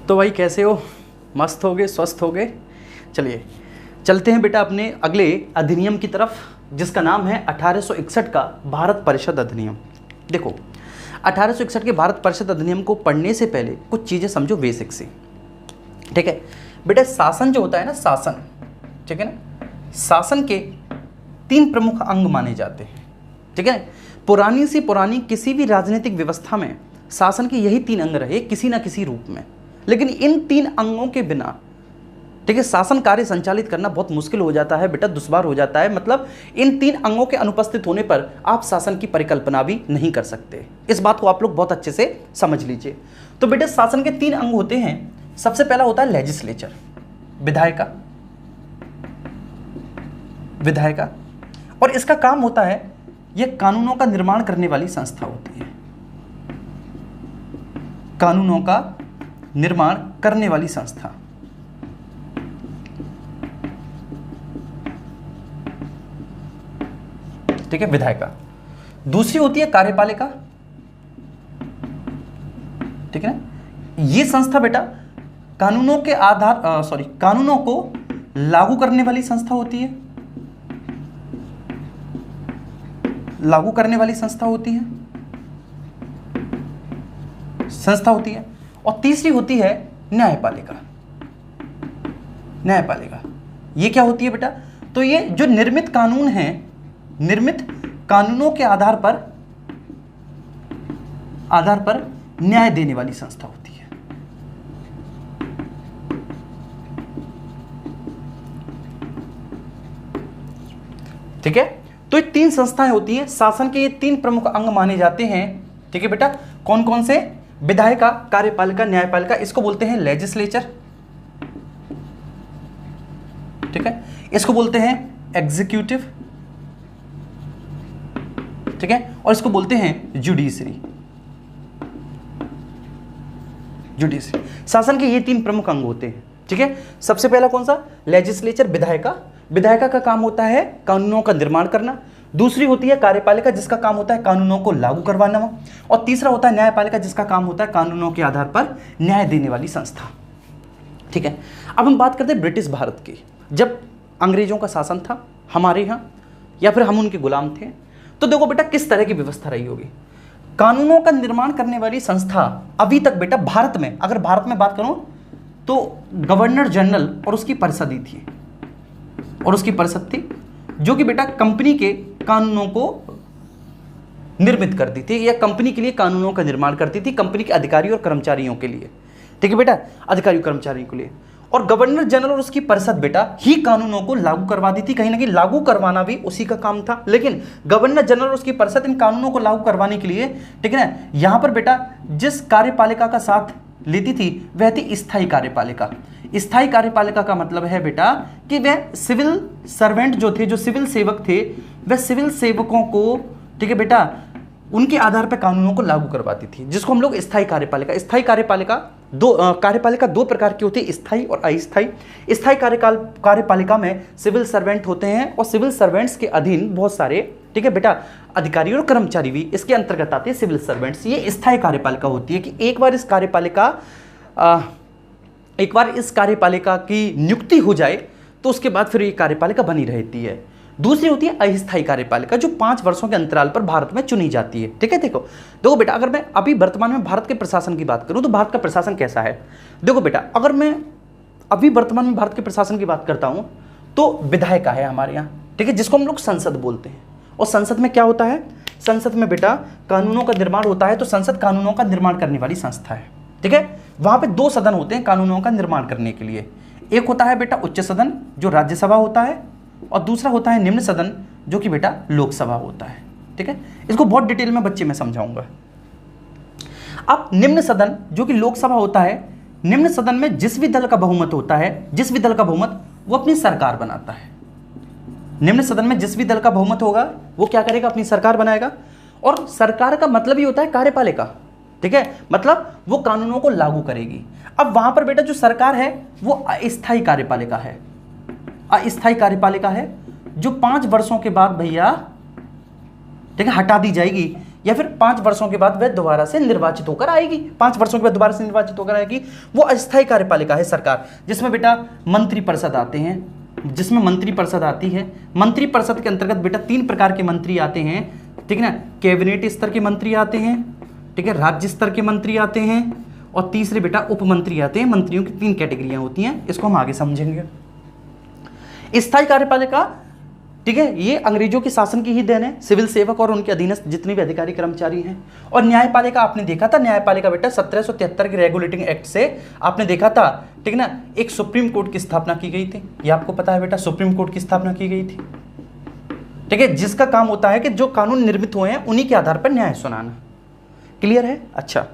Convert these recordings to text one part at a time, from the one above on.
तो भाई कैसे हो? मस्त हो गए, स्वस्थ हो गए? चलिए चलते हैं बेटा अपने अगले अधिनियम की तरफ, जिसका नाम है 1861 का भारत परिषद अधिनियम। देखो 1861 के भारत परिषद अधिनियम को पढ़ने से पहले कुछ चीज़ें समझो बेसिक से, ठीक है बेटा। शासन जो होता है ना, शासन, ठीक है ना, शासन के 3 प्रमुख अंग माने जाते हैं, ठीक है। पुरानी से पुरानी किसी भी राजनीतिक व्यवस्था में शासन के यही 3 अंग रहे किसी ना किसी रूप में, लेकिन इन 3 अंगों के बिना, ठीक है, शासन कार्य संचालित करना बहुत मुश्किल हो जाता है बेटा, दुश्वार हो जाता है। मतलब इन 3 अंगों के अनुपस्थित होने पर आप शासन की परिकल्पना भी नहीं कर सकते। इस बात को आप लोग बहुत अच्छे से समझ लीजिए। तो बेटा शासन के 3 अंग होते हैं। सबसे पहला होता है लेजिस्लेचर, विधायिका, विधायिका, और इसका काम होता है, यह कानूनों का निर्माण करने वाली संस्था होती है, कानूनों का निर्माण करने वाली संस्था। ठीक है, विधायिका। दूसरी होती है कार्यपालिका, ठीक है ना। ये संस्था बेटा कानूनों के कानूनों को लागू करने वाली संस्था होती है, लागू करने वाली संस्था होती है। और तीसरी होती है न्यायपालिका, न्यायपालिका। ये क्या होती है बेटा? तो ये जो निर्मित कानून है, निर्मित कानूनों के आधार पर न्याय देने वाली संस्था होती है। ठीक है, तो ये 3 संस्थाएं होती हैं। शासन के ये 3 प्रमुख अंग माने जाते हैं, ठीक है बेटा। कौन कौन से? विधायिका, कार्यपालिका, न्यायपालिका। इसको बोलते हैं लेजिस्लेचर, ठीक है। इसको बोलते हैं एग्जीक्यूटिव, ठीक है, और इसको बोलते हैं जुडिशरी, जुडिशरी। शासन के ये 3 प्रमुख अंग होते हैं, ठीक है। सबसे पहला कौन सा? लेजिस्लेचर, विधायिका। विधायिका का काम होता है कानूनों का निर्माण करना। दूसरी होती है कार्यपालिका, जिसका काम होता है कानूनों को लागू करवाना। और तीसरा होता है न्यायपालिका, जिसका काम होता है कानूनों के आधार पर न्याय देने वाली संस्था, ठीक है। अब हम बात करते हैं ब्रिटिश भारत की। जब अंग्रेजों का शासन था हमारे यहाँ, या फिर हम उनके गुलाम थे, तो देखो बेटा किस तरह की व्यवस्था रही होगी। कानूनों का निर्माण करने वाली संस्था अभी तक बेटा भारत में, अगर भारत में बात करूं तो गवर्नर जनरल और उसकी परिषद ही थी, और उसकी परिषद थी जो कि बेटा कंपनी के कानूनों को निर्मित करती थी, या कंपनी के लिए कानूनों का निर्माण करती थी, कंपनी के अधिकारियों और कर्मचारियों के लिए, ठीक है बेटा, अधिकारियों कर्मचारियों के लिए। और गवर्नर जनरल और उसकी परिषद बेटा ही कानूनों को लागू करवाती थी। कहीं ना कहीं लागू करवाना भी उसी का काम था, लेकिन गवर्नर जनरल और उसकी परिषद इन कानूनों को लागू करवाने के लिए, ठीक है ना, यहां पर बेटा जिस कार्यपालिका का साथ लेती थी वह थी स्थायी कार्यपालिका। स्थायी कार्यपालिका का मतलब है बेटा कि वह सिविल सर्वेंट जो थे, जो सिविल सेवक थे, वह सिविल सेवकों को, ठीक है बेटा, उनके आधार पर कानूनों को लागू करवाती थी, जिसको हम लोग स्थायी कार्यपालिका। स्थायी कार्यपालिका कार्यपालिका 2 प्रकार की होती है, स्थायी और अस्थायी। स्थायी कार्यपालिका में सिविल सर्वेंट होते हैं, और सिविल सर्वेंट्स के अधीन बहुत सारे, ठीक है बेटा, अधिकारी और कर्मचारी भी इसके अंतर्गत आते हैं, सिविल सर्वेंट्स। ये स्थायी कार्यपालिका होती है कि एक बार इस कार्यपालिका की नियुक्ति हो जाए तो उसके बाद फिर ये कार्यपालिका बनी रहती है। दूसरी होती है अस्थायी कार्यपालिका, जो 5 वर्षों के अंतराल पर भारत में चुनी जाती है, ठीक है। देखो बेटा, अगर मैं अभी वर्तमान में भारत के प्रशासन की बात करूं तो भारत का प्रशासन कैसा है? देखो बेटा, अगर मैं अभी वर्तमान में भारत के प्रशासन की बात करता हूं तो विधायिका है हमारे यहाँ, ठीक है, जिसको हम लोग संसद बोलते हैं। और संसद में क्या होता है? संसद में बेटा कानूनों का निर्माण होता है, तो संसद कानूनों का निर्माण करने वाली संस्था है, ठीक है। वहां पे 2 सदन होते हैं कानूनों का निर्माण करने के लिए। एक होता है बेटा उच्च सदन, जो राज्यसभा होता है, और दूसरा होता है निम्न सदन, जो कि बेटा लोकसभा होता है, ठीक है। इसको बहुत डिटेल में बच्चे में समझाऊंगा। अब निम्न सदन जो कि लोकसभा होता है, निम्न सदन में जिस भी दल का बहुमत होता है, जिस भी दल का बहुमत, वो अपनी सरकार बनाता है। निम्न सदन में जिस भी दल का बहुमत होगा वो क्या करेगा? अपनी सरकार बनाएगा। और सरकार का मतलब ही होता है कार्यपालिका, ठीक है, मतलब वो कानूनों को लागू करेगी। अब वहां पर बेटा जो सरकार है वो अस्थायी कार्यपालिका है, अस्थायी कार्यपालिका है, जो 5 वर्षों के बाद भैया, ठीक है, हटा दी जाएगी, या फिर 5 वर्षों के बाद वह दोबारा से निर्वाचित होकर आएगी, 5 वर्षों के बाद दोबारा से निर्वाचित होकर आएगी। वो अस्थायी कार्यपालिका है सरकार, जिसमें बेटा मंत्रिपरिषद आते हैं, जिसमें मंत्रिपरिषद आती है। मंत्रिपरिषद के अंतर्गत बेटा 3 प्रकार के मंत्री आते हैं, ठीक है ना। कैबिनेट स्तर के मंत्री आते हैं, ठीक है, राज्य स्तर के मंत्री आते हैं, और तीसरे बेटा उप मंत्री आते हैं। मंत्रियों की 3 कैटेगरियां होती हैं, इसको हम आगे समझेंगे। स्थायी कार्यपालिका, ठीक है, ये अंग्रेजों के शासन की ही देन है। सिविल सेवक और उनके अधीनस्थ जितने भी अधिकारी कर्मचारी हैं। और न्यायपालिका आपने देखा था, न्यायपालिका बेटा 1773 के रेगुलेटिंग एक्ट से आपने देखा था, ठीक है ना, एक सुप्रीम कोर्ट की स्थापना की गई थी। ये आपको पता है बेटा, सुप्रीम कोर्ट की स्थापना की गई थी, ठीक है, जिसका काम होता है कि जो कानून निर्मित हुए हैं उन्हीं के आधार पर न्याय सुनाना। क्लियर है? अच्छा,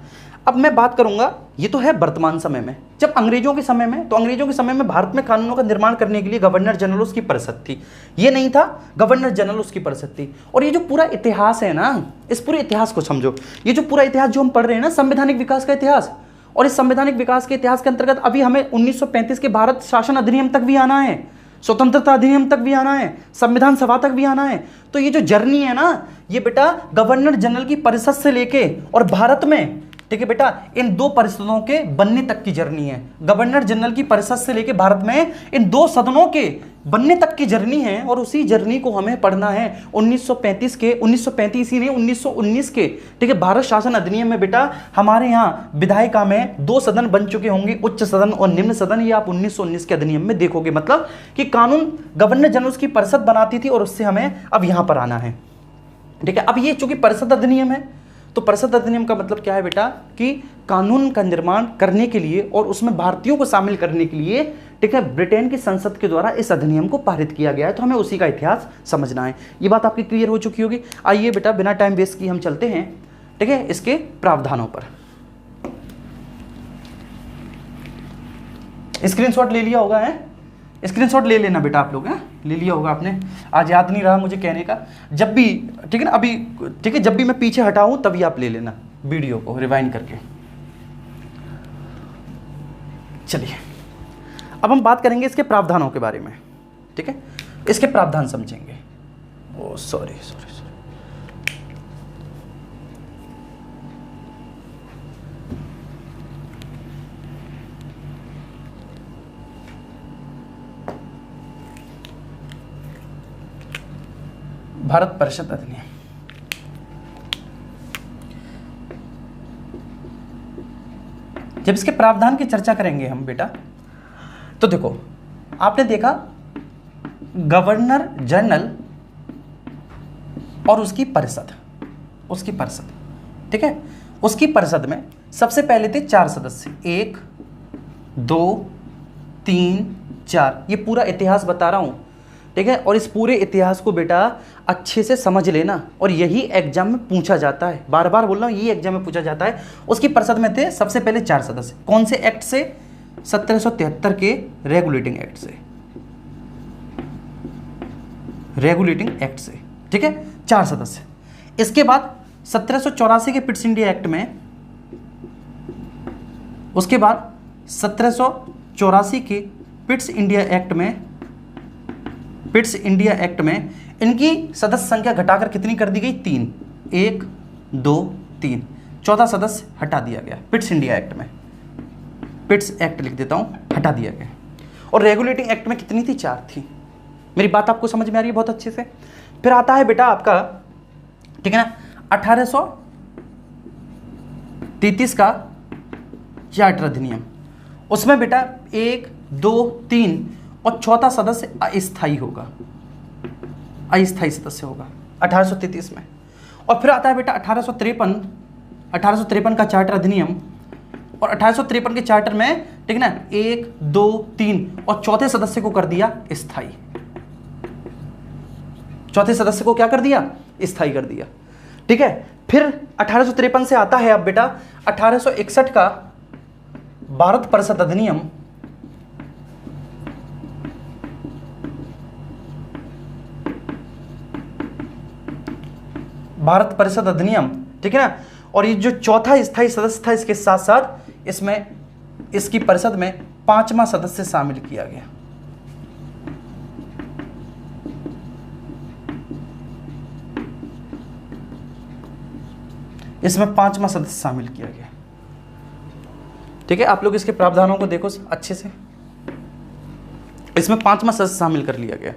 अब मैं बात करूंगा, ये तो है वर्तमान समय में। जब अंग्रेजों के समय में, तो अंग्रेजों के समय में भारत में कानूनों का निर्माण करने के लिए गवर्नर जनरल उसकी परिषद थी। ये नहीं था, गवर्नर जनरल उसकी परिषद थी। और ये जो पूरा इतिहास है ना, इस पूरे इतिहास को समझो। ये जो पूरा इतिहास जो हम पढ़ रहे हैं ना, संवैधानिक विकास का इतिहास, और इस संवैधानिक विकास के इतिहास के अंतर्गत अभी हमें 1935 के भारत शासन अधिनियम तक भी आना है, स्वतंत्रता अधिनियम तक भी आना है, संविधान सभा तक भी आना है। तो ये जो जर्नी है ना, ये बेटा गवर्नर जनरल की परिषद से लेके और भारत में, ठीक है बेटा, इन 2 परिषदों के बनने तक की जर्नी है। गवर्नर जनरल की परिषद से लेके भारत में इन 2 सदनों के बनने तक की जर्नी है। और उसी जर्नी को हमें पढ़ना है 1935 के, 1935 ही नहीं 1919 के, ठीक है, भारत शासन अधिनियम में बेटा हमारे यहाँ विधायिका में 2 सदन बन चुके होंगे, उच्च सदन और निम्न सदन। ये आप 1919 के अधिनियम में देखोगे। मतलब कि कानून गवर्नर जनरल की परिषद बनाती थी और उससे हमें अब यहाँ पर आना है, ठीक है। अब ये चूंकि परिषद अधिनियम है, तो परिषद अधिनियम का मतलब क्या है बेटा, कि कानून का निर्माण करने के लिए और उसमें भारतीयों को शामिल करने के लिए, ठीक है, ब्रिटेन की संसद के द्वारा इस अधिनियम को पारित किया गया है। तो हमें उसी का इतिहास समझना है। ये बात आपकी क्लियर हो चुकी होगी। आइए बेटा, बिना टाइम वेस्ट किए हम चलते हैं, ठीक है, इसके प्रावधानों पर। स्क्रीनशॉट ले लिया होगा, है स्क्रीनशॉट ले लेना बेटा आप लोग, हैं ले लिया होगा आपने। आज याद नहीं रहा मुझे कहने का, जब भी, ठीक है ना, अभी, ठीक है, जब भी मैं पीछे हटाऊं तभी आप ले लेना वीडियो को रिवाइंड करके। चलिए, अब हम बात करेंगे इसके प्रावधानों के बारे में, ठीक है, इसके प्रावधान समझेंगे। ओ सॉरी सॉरी, भारत परिषद अधिनियम। जब इसके प्रावधान की चर्चा करेंगे हम बेटा, तो देखो, आपने देखा गवर्नर जनरल और उसकी परिषद, ठीक है, उसकी परिषद में सबसे पहले थे 4 सदस्य, 1 2 3 4। ये पूरा इतिहास बता रहा हूं, ठीक है। और इस पूरे इतिहास को बेटा अच्छे से समझ लेना, और यही एग्जाम में पूछा जाता है। बार बार बोल रहा हूँ, यही एग्जाम में पूछा जाता है। उसकी परिषद में थे सबसे पहले 4 सदस्य। कौन से एक्ट से? 1773 के रेगुलेटिंग एक्ट से, रेगुलेटिंग एक्ट से, ठीक है, 4 सदस्य। इसके बाद 1784 के पिट्स इंडिया एक्ट में, उसके बाद 1784 के पिट्स इंडिया एक्ट में इनकी सदस्य संख्या घटाकर कितनी कर दी गई? 3, 1 2 3, 14 सदस्य हटा दिया गया पिट्स इंडिया एक्ट में। पिट्स एक्ट लिख देता हूं, हटा दिया गया। और रेगुलेटिंग एक्ट में कितनी थी? 4 थी। मेरी बात आपको समझ में आ रही है बहुत अच्छे से? फिर आता है बेटा आपका, ठीक है ना, 1833 का चार्टर अधिनियम। उसमें बेटा 1 2 3 और चौथा सदस्य अस्थायी होगा, अस्थायी सदस्य होगा 1833 में। और फिर आता है बेटा 1853 का चार्टर अधिनियम। और 1853 के चार्टर में, ठीक है ना, 1 2 3 और चौथे सदस्य को कर दिया स्थायी। चौथे सदस्य को क्या कर दिया? स्थायी कर दिया, ठीक है। फिर 1853 से आता है अब बेटा 1861 का भारत परिषद अधिनियम। भारत परिषद अधिनियम, ठीक है ना। और ये जो चौथा स्थायी सदस्य था, इसके साथ साथ इसमें, इसकी परिषद में 5वां सदस्य शामिल किया गया। इसमें 5वां सदस्य शामिल किया गया। ठीक है, आप लोग इसके प्रावधानों को देखो अच्छे से, इसमें 5वां सदस्य शामिल कर लिया गया।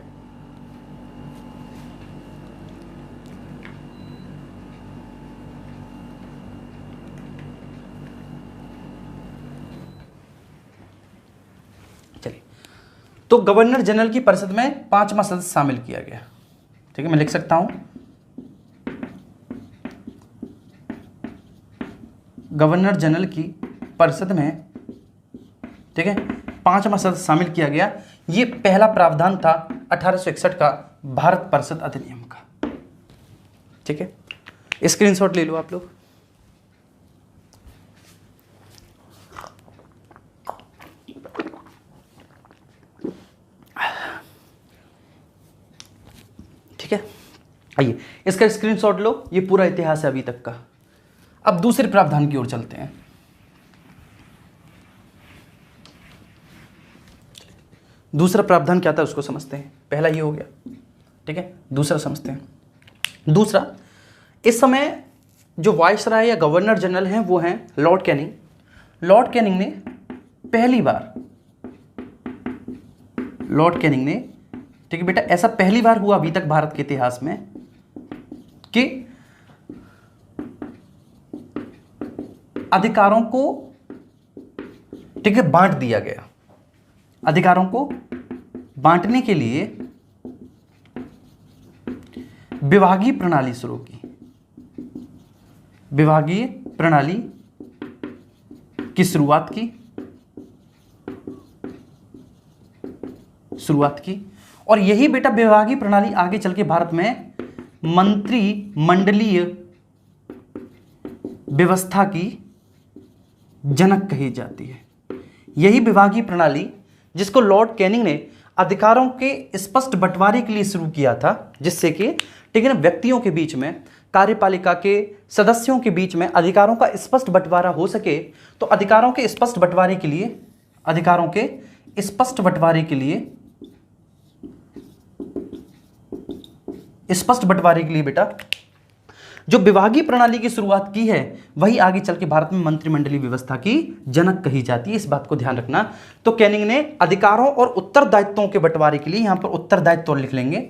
चलिए, तो गवर्नर जनरल की परिषद में 5वां सदस्य शामिल किया गया। ठीक है, मैं लिख सकता हूं, गवर्नर जनरल की परिषद में, ठीक है, 5वां सदस्य शामिल किया गया। ये पहला प्रावधान था 1861 का भारत परिषद अधिनियम का। ठीक है, स्क्रीनशॉट ले लो आप लोग। ठीक है, आइए इसका स्क्रीनशॉट लो, ये पूरा इतिहास है अभी तक का। अब दूसरे प्रावधान की ओर चलते हैं। दूसरा प्रावधान क्या था उसको समझते हैं। पहला ये हो गया, ठीक है, दूसरा समझते हैं। दूसरा, इस समय जो वाइसराय या गवर्नर जनरल हैं वो हैं लॉर्ड कैनिंग। लॉर्ड कैनिंग ने पहली बार, लॉर्ड कैनिंग ने, ठीक है बेटा, ऐसा पहली बार हुआ अभी तक भारत के इतिहास में कि अधिकारों को, ठीक है, बांट दिया गया। अधिकारों को बांटने के लिए विभागीय प्रणाली शुरू की। विभागीय प्रणाली की शुरुआत की और यही बेटा विभागीय प्रणाली आगे चल के भारत में मंत्रिमंडलीय व्यवस्था की जनक कही जाती है। यही विभागीय प्रणाली जिसको लॉर्ड कैनिंग ने अधिकारों के स्पष्ट बंटवारे के लिए शुरू किया था, जिससे कि, ठीक है ना, व्यक्तियों के बीच में, कार्यपालिका के सदस्यों के बीच में अधिकारों का स्पष्ट बंटवारा हो सके। तो अधिकारों के स्पष्ट बंटवारे के लिए, अधिकारों के स्पष्ट बंटवारे के लिए, स्पष्ट बंटवारे के लिए बेटा जो विभागीय प्रणाली की शुरुआत की है, वही आगे चल के भारत में मंत्रिमंडलीय व्यवस्था की जनक कही जाती है। इस बात को ध्यान रखना। तो कैनिंग ने अधिकारों और उत्तरदायित्वों के बंटवारे के लिए, यहां पर उत्तरदायित्व लिख लेंगे,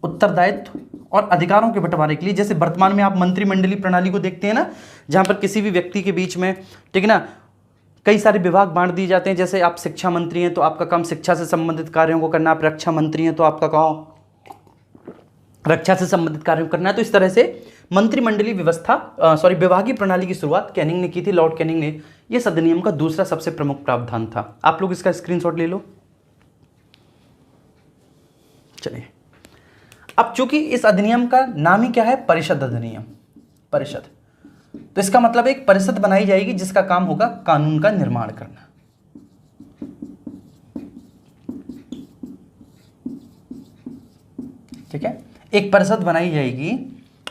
उत्तरदायित्व और अधिकारों के बंटवारे के लिए, जैसे वर्तमान में आप मंत्रिमंडलीय प्रणाली को देखते हैं ना, जहां पर किसी भी व्यक्ति के बीच में, ठीक है ना, कई सारे विभाग बांट दिए जाते हैं। जैसे आप शिक्षा मंत्री हैं तो आपका काम शिक्षा से संबंधित कार्यों को करना, आप रक्षा मंत्री हैं तो आपका काम रक्षा से संबंधित कार्य करना है। तो इस तरह से मंत्रिमंडलीय व्यवस्था, विभागीय प्रणाली की शुरुआत कैनिंग ने की थी, लॉर्ड कैनिंग ने। यह इस अधिनियम का दूसरा सबसे प्रमुख प्रावधान था। आप लोग इसका स्क्रीनशॉट ले लो। चलिए, अब चूंकि इस अधिनियम का नाम ही क्या है, परिषद अधिनियम, परिषद, तो इसका मतलब एक परिषद बनाई जाएगी जिसका काम होगा कानून का निर्माण करना। ठीक है, एक परिषद बनाई जाएगी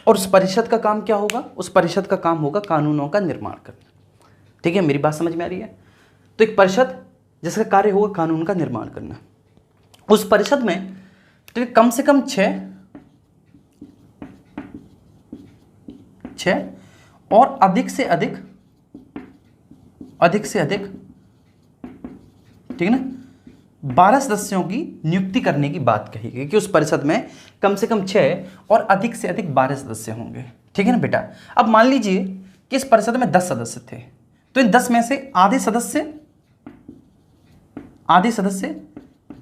और उस परिषद का काम क्या होगा, उस परिषद का काम होगा कानूनों का निर्माण करना। ठीक है, मेरी बात समझ में आ रही है? तो एक परिषद जिसका कार्य होगा कानून का निर्माण करना, उस परिषद में तो कम से कम छह और अधिक से अधिक, ठीक है ना, 12 सदस्यों की नियुक्ति करने की बात कही गई कि उस परिषद में कम से कम 6 और अधिक से अधिक 12 सदस्य होंगे। ठीक है ना बेटा। अब मान लीजिए कि इस परिषद में 10 सदस्य थे, तो इन 10 में से आधे सदस्य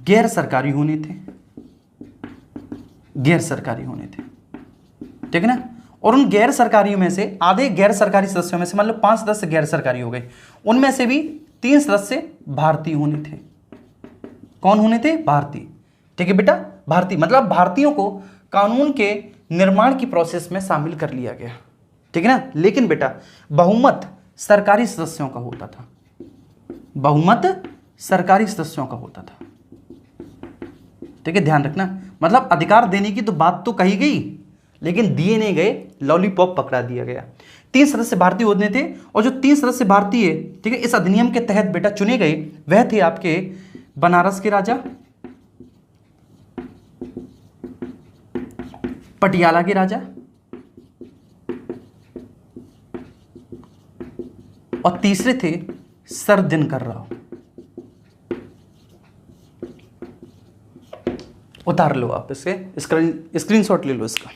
गैर सरकारी होने थे, ठीक है ना। और उन गैर सरकारियों में से, आधे गैर सरकारी सदस्यों में से, मान लो 5 सदस्य गैर सरकारी हो गए, उनमें से भी 3 सदस्य भारतीय होने थे। कौन होने थे? भारतीय। ठीक है बेटा, भारतीय मतलब भारतीयों को कानून के निर्माण की प्रोसेस में शामिल कर लिया गया। ठीक है ना। लेकिन बेटा बहुमत सरकारी सदस्यों का होता था, बहुमत सरकारी सदस्यों का होता था। ठीक है, ध्यान रखना। मतलब अधिकार देने की तो बात तो कही गई, लेकिन दिए नहीं गए, लॉलीपॉप पकड़ा दिया गया। 3 सदस्य भारतीय होने थे, और जो 3 सदस्य भारतीय, ठीक है, इस अधिनियम के तहत बेटा चुने गए, वह थे आपके बनारस के राजा, पटियाला के राजा, और तीसरे थे सर दिनकर राव। उतार लो आप इसके, स्क्रीनशॉट ले लो इसका।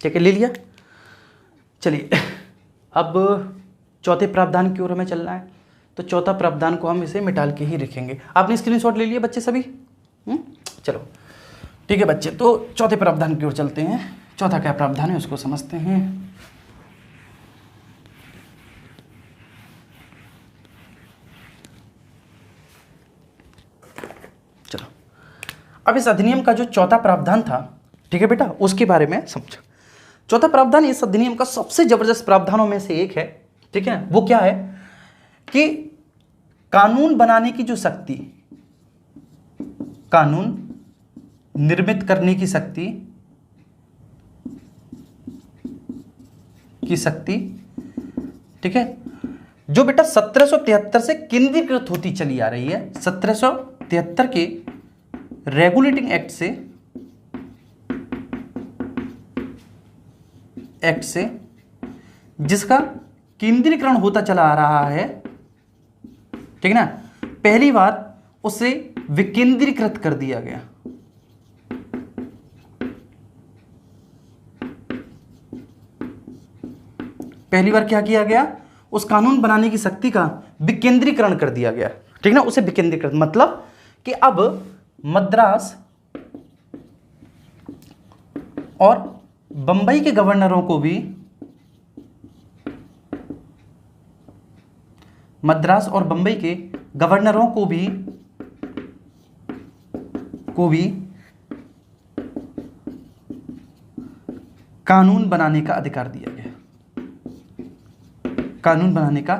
ठीक है, ले लिया। चलिए अब चौथे प्रावधान की ओर हमें चलना है, तो चौथा प्रावधान को हम इसे मिटाल के ही लिखेंगे। आपने स्क्रीनशॉट ले लिया बच्चे सभी? चलो ठीक है बच्चे, तो चौथे प्रावधान की ओर चलते हैं। चौथा क्या प्रावधान है उसको समझते हैं। चलो अब इस अधिनियम का जो चौथा प्रावधान था, ठीक है बेटा, उसके बारे में समझो। चौथा प्रावधान इस अधिनियम का सबसे जबरदस्त प्रावधानों में से एक है, ठीक है। वो क्या है कि कानून बनाने की जो शक्ति, कानून निर्मित करने की शक्ति, ठीक है, जो बेटा 1773 से केंद्रीकृत होती चली आ रही है। 1773 के रेगुलेटिंग एक्ट से जिसका केंद्रीकरण होता चला आ रहा है, ठीक है ना, पहली बार उसे विकेंद्रीकृत कर दिया गया। पहली बार क्या किया गया? उस कानून बनाने की शक्ति का विकेंद्रीकरण कर दिया गया, ठीक ना। उसे विकेंद्रीकृत मतलब कि अब मद्रास और बंबई के गवर्नरों को भी, मद्रास और बंबई के गवर्नरों को भी कानून बनाने का अधिकार दिया गया। कानून बनाने का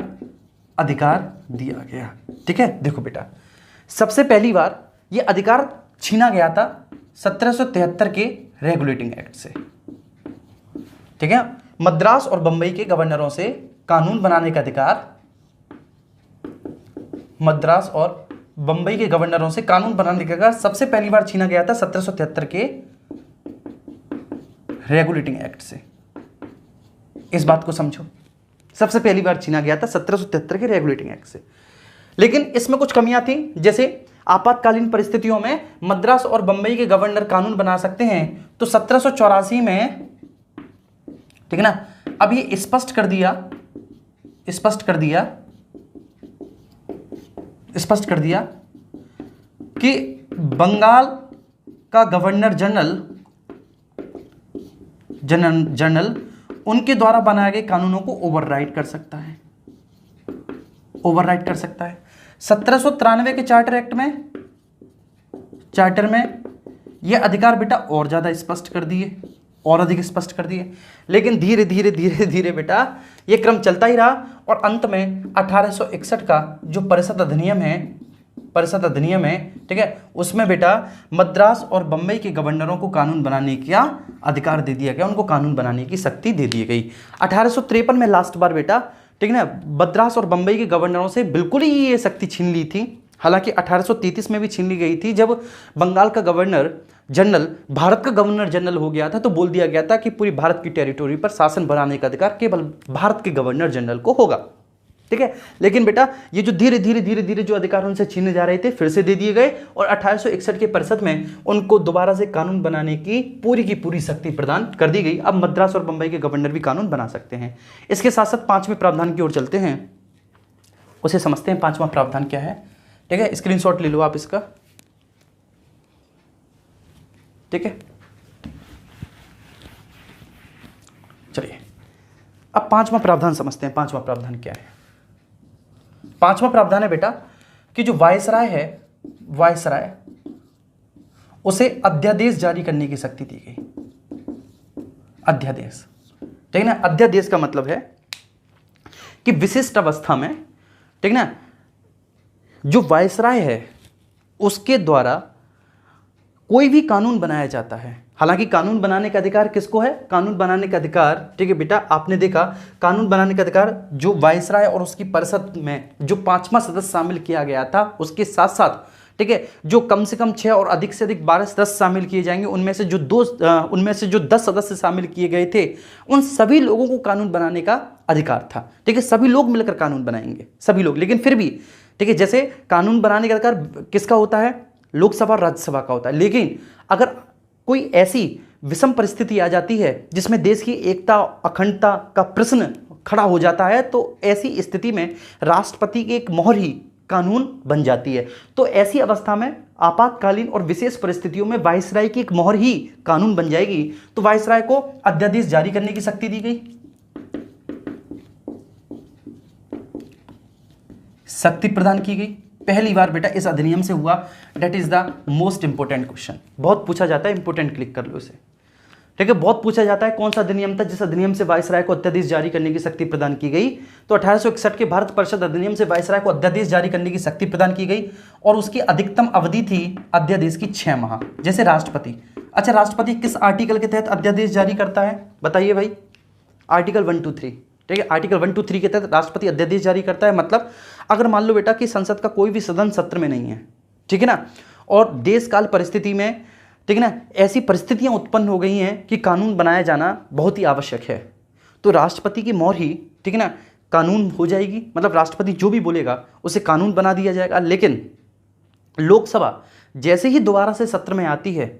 अधिकार दिया गया, ठीक है। देखो बेटा, सबसे पहली बार यह अधिकार छीना गया था 1773 के रेगुलेटिंग एक्ट से, ठीक है। मद्रास और बंबई के गवर्नरों से कानून बनाने का अधिकार, मद्रास और बंबई के गवर्नरों से कानून बनाने का अधिकार सबसे पहली बार छीना गया था 1773 के रेगुलेटिंग एक्ट से। इस बात को समझो, सबसे पहली बार छीना गया था 1773 के रेगुलेटिंग एक्ट से। लेकिन इसमें कुछ कमियां थी, जैसे आपातकालीन परिस्थितियों में मद्रास और बंबई के गवर्नर कानून बना सकते हैं, तो 1784 में, ठीक है ना, अब ये स्पष्ट कर दिया कि बंगाल का गवर्नर जनरल उनके द्वारा बनाए गए कानूनों को ओवरराइड कर सकता है। 1793 के चार्टर में ये अधिकार बेटा और ज्यादा स्पष्ट कर दिए, और अधिक स्पष्ट कर दिए। लेकिन धीरे धीरे बेटा ये क्रम चलता ही रहा, और अंत में 1861 का जो परिषद अधिनियम है, ठीक है, उसमें बेटा मद्रास और बंबई के गवर्नरों को कानून बनाने का अधिकार दे दिया गया, उनको कानून बनाने की शक्ति दे दी गई। 1853 में लास्ट बार बेटा, ठीक है ना, मद्रास और बंबई के गवर्नरों से बिल्कुल ही ये शक्ति छीन ली थी। हालांकि 1833 में भी छीन ली गई थी, जब बंगाल का गवर्नर जनरल भारत का गवर्नर जनरल हो गया था, तो बोल दिया गया था कि पूरी भारत की टेरिटोरी पर शासन बनाने का अधिकार केवल भारत के गवर्नर जनरल को होगा, ठीक है। लेकिन बेटा ये जो धीरे धीरे जो अधिकार उनसे छीने जा रहे थे, फिर से दे दिए गए, और 1861 के परिषद में उनको दोबारा से कानून बनाने की पूरी शक्ति प्रदान कर दी गई। अब मद्रास और बंबई के गवर्नर भी कानून बना सकते हैं। इसके साथ साथ पांचवें प्रावधान की ओर चलते हैं, उसे समझते हैं। पांचवा प्रावधान क्या है, ठीक है, स्क्रीनशॉट ले लो आप इसका, ठीक है। चलिए अब पांचवा प्रावधान समझते हैं। पांचवा प्रावधान क्या है? पांचवा प्रावधान है बेटा कि जो वायसराय है, वायसराय उसे अध्यादेश जारी करने की शक्ति दी गई। अध्यादेश, ठीक है ना। अध्यादेश का मतलब है कि विशिष्ट अवस्था में, ठीक ना, जो वायसराय है उसके द्वारा कोई भी कानून बनाया जाता है। हालांकि कानून बनाने का अधिकार किसको है? कानून बनाने का अधिकार, ठीक है बेटा, आपने देखा कानून बनाने का अधिकार जो वायसराय और उसकी परिषद में जो 5वां सदस्य शामिल किया गया था, उसके साथ साथ ठीक है, जो कम से कम 6 और अधिक से अधिक 12 सदस्य शामिल किए जाएंगे, उनमें से जो 10 सदस्य शामिल किए गए थे, उन सभी लोगों को कानून बनाने का अधिकार था। ठीक है, सभी लोग मिलकर कानून बनाएंगे, सभी लोग। लेकिन फिर भी ठीक है, जैसे कानून बनाने का अधिकार किसका होता है, लोकसभा और राज्यसभा का होता है। लेकिन अगर कोई ऐसी विषम परिस्थिति आ जाती है जिसमें देश की एकता अखंडता का प्रश्न खड़ा हो जाता है, तो ऐसी स्थिति में राष्ट्रपति की एक मोहर ही कानून बन जाती है। तो ऐसी अवस्था में आपातकालीन और विशेष परिस्थितियों में वायसराय की एक मोहर ही कानून बन जाएगी। तो वायसराय को अध्यादेश जारी करने की शक्ति दी गई, शक्ति प्रदान की गई। पहली बार बेटा इस अधिनियम से हुआ। That is the most important question, बहुत पूछा जाता है, इंपोर्टेंट क्लिक कर लो इसे। ठीक है, बहुत पूछा जाता है कौन सा अधिनियम था जिस अधिनियम से वायसराय को अध्यादेश जारी करने की शक्ति प्रदान की गई। तो 1861 के भारत परिषद अधिनियम से वायसराय को अध्यादेश जारी करने की शक्ति प्रदान की गई और उसकी अधिकतम अवधि थी अध्यादेश की 6 माह। जैसे राष्ट्रपति, अच्छा राष्ट्रपति किस आर्टिकल के तहत अध्यादेश जारी करता है बताइए भाई, आर्टिकल 123। ठीक है, आर्टिकल 123 के तहत राष्ट्रपति अध्यादेश जारी करता है। मतलब अगर मान लो बेटा कि संसद का कोई भी सदन सत्र में नहीं है, ठीक है ना, और देश काल परिस्थिति में, ठीक है ना, ऐसी परिस्थितियां उत्पन्न हो गई हैं कि कानून बनाया जाना बहुत ही आवश्यक है, तो राष्ट्रपति की मोहर ही, ठीक है ना, कानून हो जाएगी। मतलब राष्ट्रपति जो भी बोलेगा उसे कानून बना दिया जाएगा। लेकिन लोकसभा जैसे ही दोबारा से सत्र में आती है,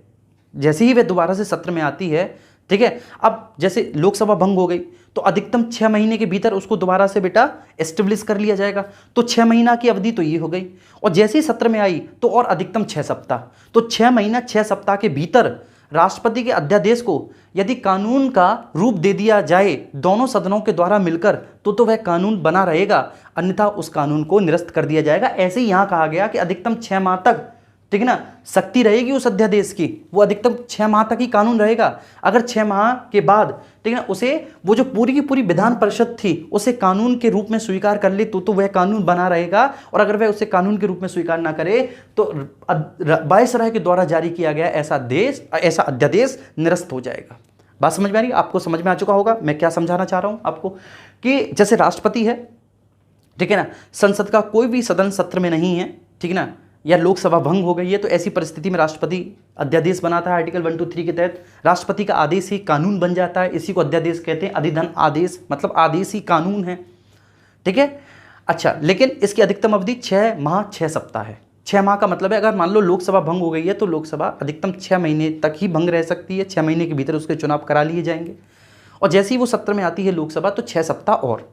जैसे ही वे दोबारा से सत्र में आती है, ठीक है, अब जैसे लोकसभा भंग हो गई तो अधिकतम 6 महीने के भीतर उसको दोबारा से बेटा एस्टेब्लिश कर लिया जाएगा। तो 6 महीना की अवधि तो ये हो गई, और जैसे ही सत्र में आई तो और अधिकतम 6 सप्ताह। तो 6 महीना 6 सप्ताह के भीतर राष्ट्रपति के अध्यादेश को यदि कानून का रूप दे दिया जाए दोनों सदनों के द्वारा मिलकर, तो वह कानून बना रहेगा, अन्यथा उस कानून को निरस्त कर दिया जाएगा। ऐसे ही यहां कहा गया कि अधिकतम 6 माह तक, ठीक है ना, शक्ति रहेगी उस अध्यादेश की, वो अधिकतम 6 माह तक ही कानून रहेगा। अगर 6 माह के बाद, ठीक है ना, उसे वो जो पूरी की पूरी विधान परिषद थी उसे कानून के रूप में स्वीकार कर ले तो वह कानून बना रहेगा, और अगर वह उसे कानून के रूप में स्वीकार ना करे तो वायसराय के द्वारा जारी किया गया ऐसा अध्यादेश निरस्त हो जाएगा। बात समझ में आ रही है? आपको समझ में आ चुका होगा मैं क्या समझाना चाह रहा हूं आपको, कि जैसे राष्ट्रपति है, ठीक है ना, संसद का कोई भी सदन सत्र में नहीं है, ठीक है ना, या लोकसभा भंग हो गई है, तो ऐसी परिस्थिति में राष्ट्रपति अध्यादेश बनाता है। आर्टिकल 123 के तहत राष्ट्रपति का आदेश ही कानून बन जाता है। इसी को अध्यादेश कहते हैं, अधिधन आदेश, मतलब आदेश ही कानून है। ठीक है, अच्छा, लेकिन इसकी अधिकतम अवधि 6 माह 6 सप्ताह है। 6 माह का मतलब है अगर मान लो लोकसभा भंग हो गई है तो लोकसभा अधिकतम 6 महीने तक ही भंग रह सकती है। 6 महीने के भीतर उसके चुनाव करा लिए जाएंगे, और जैसे ही वो सत्र में आती है लोकसभा तो 6 सप्ताह और।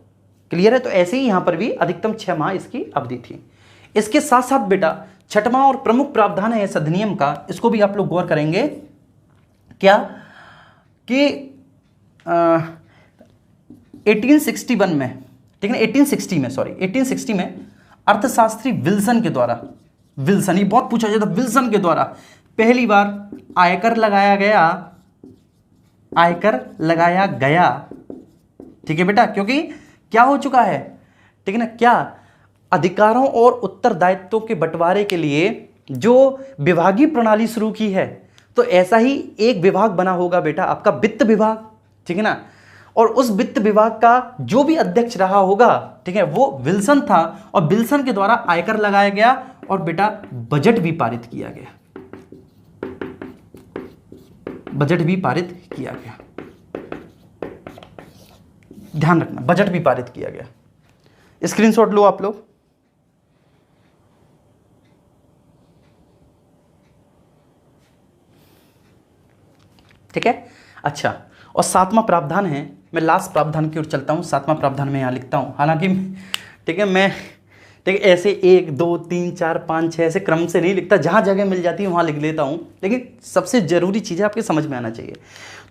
क्लियर है? तो ऐसे ही यहां पर भी अधिकतम 6 माह इसकी अवधि थी। इसके साथ साथ बेटा छठवां और प्रमुख प्रावधान है इस अधिनियम का, इसको भी आप लोग गौर करेंगे, क्या कि 1861 में, ठीक है, 1860 में अर्थशास्त्री विल्सन के द्वारा, विल्सन, ये बहुत पूछा जाता, विल्सन के द्वारा पहली बार आयकर लगाया गया। ठीक है बेटा, क्योंकि क्या हो चुका है, ठीक है ना, क्या अधिकारों और उत्तरदायित्वों के बंटवारे के लिए जो विभागीय प्रणाली शुरू की है, तो ऐसा ही एक विभाग बना होगा बेटा आपका वित्त विभाग, ठीक है ना, और उस वित्त विभाग का जो भी अध्यक्ष रहा होगा, ठीक है, वो विल्सन था, और विल्सन के द्वारा आयकर लगाया गया और बेटा बजट भी पारित किया गया। ध्यान रखना, बजट भी पारित किया गया। स्क्रीनशॉट लो आप लोग। ठीक है, अच्छा, और 7वां प्रावधान है, मैं लास्ट प्रावधान की ओर चलता हूं। 7वां प्रावधान में यहां लिखता हूं, हालांकि ठीक है मैं, ठीक है, ऐसे 1 2 3 4 5 6 ऐसे क्रम से नहीं लिखता, जहां जगह मिल जाती है वहां लिख लेता हूं, लेकिन सबसे जरूरी चीजें आपके समझ में आना चाहिए।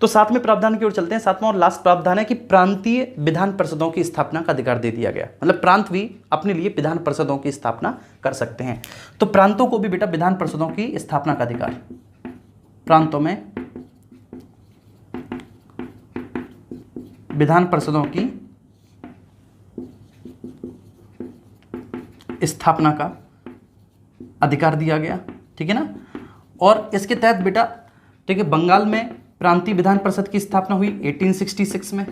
तो 7वें प्रावधान की ओर चलते हैं। 7वां और लास्ट प्रावधान है कि प्रांतीय विधान परिषदों की स्थापना का अधिकार दे दिया गया, मतलब प्रांत भी अपने लिए विधान परिषदों की स्थापना कर सकते हैं। तो प्रांतों को भी बेटा विधान परिषदों की स्थापना का अधिकार, प्रांतों में विधान परिषदों की स्थापना का अधिकार दिया गया। ठीक है ना, और इसके तहत बेटा, ठीक है, बंगाल में प्रांतीय विधान परिषद की स्थापना हुई 1866 में।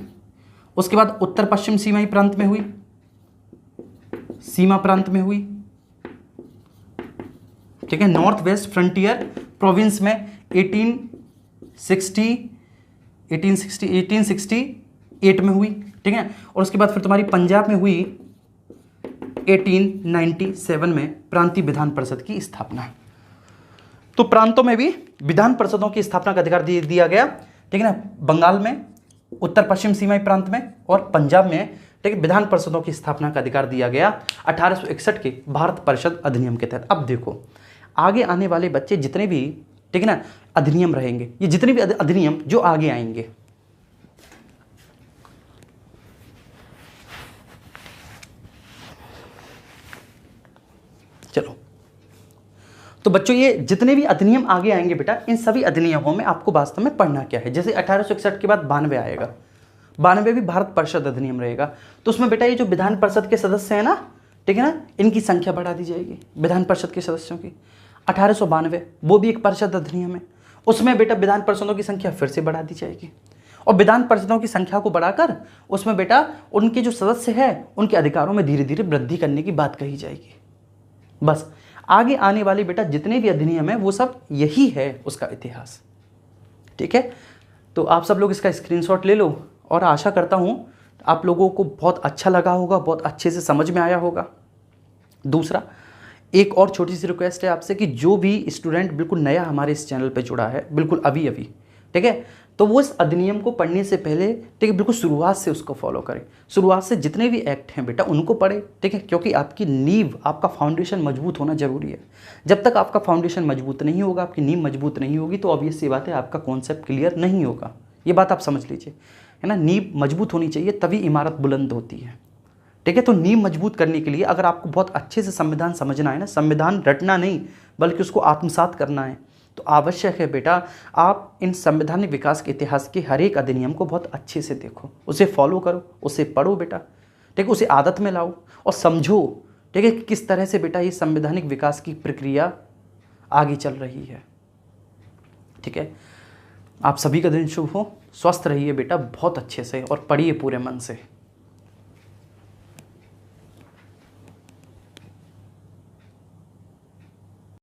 उसके बाद उत्तर पश्चिम सीमाई प्रांत में हुई, सीमा प्रांत में हुई। ठीक है, नॉर्थ वेस्ट फ्रंटियर प्रोविंस में 1868 में हुई। ठीक है, और उसके बाद फिर तुम्हारी पंजाब में हुई 1897 में प्रांतीय विधान परिषद की स्थापना। तो प्रांतों में भी विधान परिषदों की स्थापना का अधिकार दिया गया। ठीक है ना, बंगाल में, उत्तर पश्चिम सीमाई प्रांत में और पंजाब में, ठीक है, विधान परिषदों की स्थापना का अधिकार दिया गया 1861 के भारत परिषद अधिनियम के तहत। अब देखो आगे आने वाले बच्चे जितने भी, ठीक है ना, अधिनियम रहेंगे, ये जितने भी अधिनियम जो आगे आएंगे, चलो तो बच्चों ये जितने भी अधिनियम आगे आएंगे बेटा, इन सभी अधिनियमों में आपको वास्तव में पढ़ना क्या है। जैसे 1861 के बाद 92 आएगा, 92 भी भारत परिषद अधिनियम रहेगा। तो उसमें बेटा ये जो विधान परिषद के सदस्य हैं ना, ठीक है ना, इनकी संख्या बढ़ा दी जाएगी विधान परिषद के सदस्यों की। 1892 वो भी एक परिषद अधिनियम है, उसमें बेटा विधान परिषदों की संख्या फिर से बढ़ा दी जाएगी। और विधान परिषदों की संख्या को बढ़ाकर उसमें बेटा उनके जो सदस्य हैं उनके अधिकारों में धीरे धीरे वृद्धि करने की बात कही जाएगी। बस आगे आने वाले बेटा जितने भी अधिनियम है वो सब यही है उसका इतिहास। ठीक है, तो आप सब लोग इसका स्क्रीनशॉट ले लो और आशा करता हूँ आप लोगों को बहुत अच्छा लगा होगा, बहुत अच्छे से समझ में आया होगा। दूसरा एक और छोटी सी रिक्वेस्ट है आपसे कि जो भी स्टूडेंट बिल्कुल नया हमारे इस चैनल पे जुड़ा है, बिल्कुल अभी अभी, ठीक है, तो वो इस अधिनियम को पढ़ने से पहले, ठीक है, बिल्कुल शुरुआत से उसको फॉलो करें। शुरुआत से जितने भी एक्ट हैं बेटा उनको पढ़े, ठीक है, क्योंकि आपकी नींव, आपका फाउंडेशन मजबूत होना जरूरी है। जब तक आपका फाउंडेशन मजबूत नहीं होगा, आपकी नींव मजबूत नहीं होगी, तो ऑब्वियस सी बात है आपका कॉन्सेप्ट क्लियर नहीं होगा। ये बात आप समझ लीजिए, है ना, नींव मजबूत होनी चाहिए तभी इमारत बुलंद होती है। ठीक है, तो नींव मजबूत करने के लिए अगर आपको बहुत अच्छे से संविधान समझना है ना, संविधान रटना नहीं बल्कि उसको आत्मसात करना है, तो आवश्यक है बेटा आप इन संवैधानिक विकास के इतिहास के हर एक अधिनियम को बहुत अच्छे से देखो, उसे फॉलो करो, उसे पढ़ो बेटा, ठीक है, उसे आदत में लाओ और समझो, ठीक है, कि किस तरह से बेटा ये संवैधानिक विकास की प्रक्रिया आगे चल रही है। ठीक है, आप सभी का दिन शुभ हो, स्वस्थ रहिए बेटा बहुत अच्छे से और पढ़िए पूरे मन से।